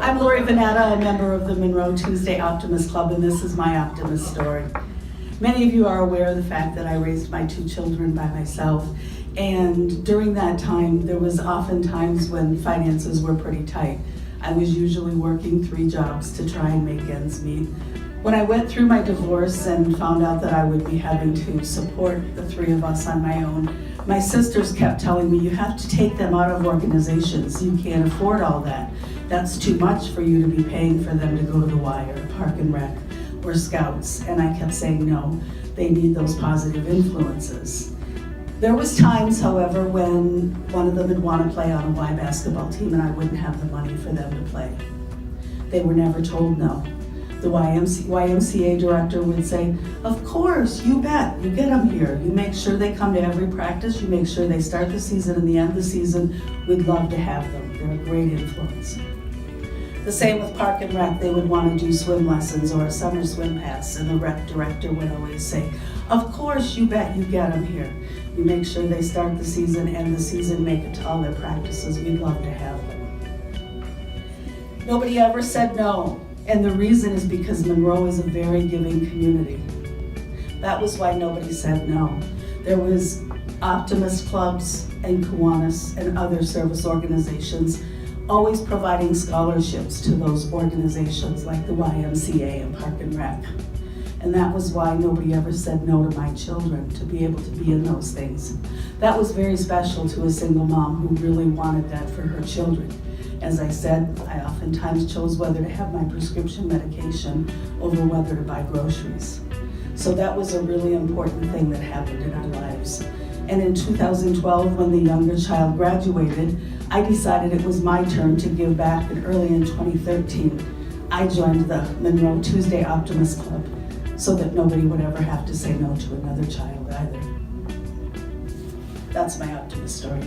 I'm Lori VanNatta, a member of the Monroe Tuesday Optimist Club, and this is my Optimist story. Many of you are aware of the fact that I raised my 2 children by myself, and during that time, there was often times when finances were pretty tight. I was usually working 3 jobs to try and make ends meet. When I went through my divorce and found out that I would be having to support the 3 of us on my own, my sisters kept telling me, you have to take them out of organizations. You can't afford all that. That's too much for you to be paying for them to go to the Y or Park and Rec or Scouts. And I kept saying, no, they need those positive influences. There was times, however, when one of them would want to play on a Y basketball team and I wouldn't have the money for them to play. They were never told no. The YMCA director would say, of course, you bet, you get them here. You make sure they come to every practice, you make sure they start the season and the end of the season. We'd love to have them. They're a great influence. The same with Park and Rec. They would want to do swim lessons or a summer swim pass, and the rec director would always say, of course, you bet, you get them here. You make sure they start the season, end the season, make it to all their practices. We'd love to have them. Nobody ever said no. And the reason is because Monroe is a very giving community. That was why nobody said no. There was Optimist clubs and Kiwanis and other service organizations always providing scholarships to those organizations like the YMCA and Park and Rec. And that was why nobody ever said no to my children, to be able to be in those things. That was very special to a single mom who really wanted that for her children. As I said, I oftentimes chose whether to have my prescription medication over whether to buy groceries. So that was a really important thing that happened in our lives. And in 2012, when the younger child graduated, I decided it was my turn to give back, and early in 2013, I joined the Monroe Tuesday Optimist Club so that nobody would ever have to say no to another child either. That's my Optimist story.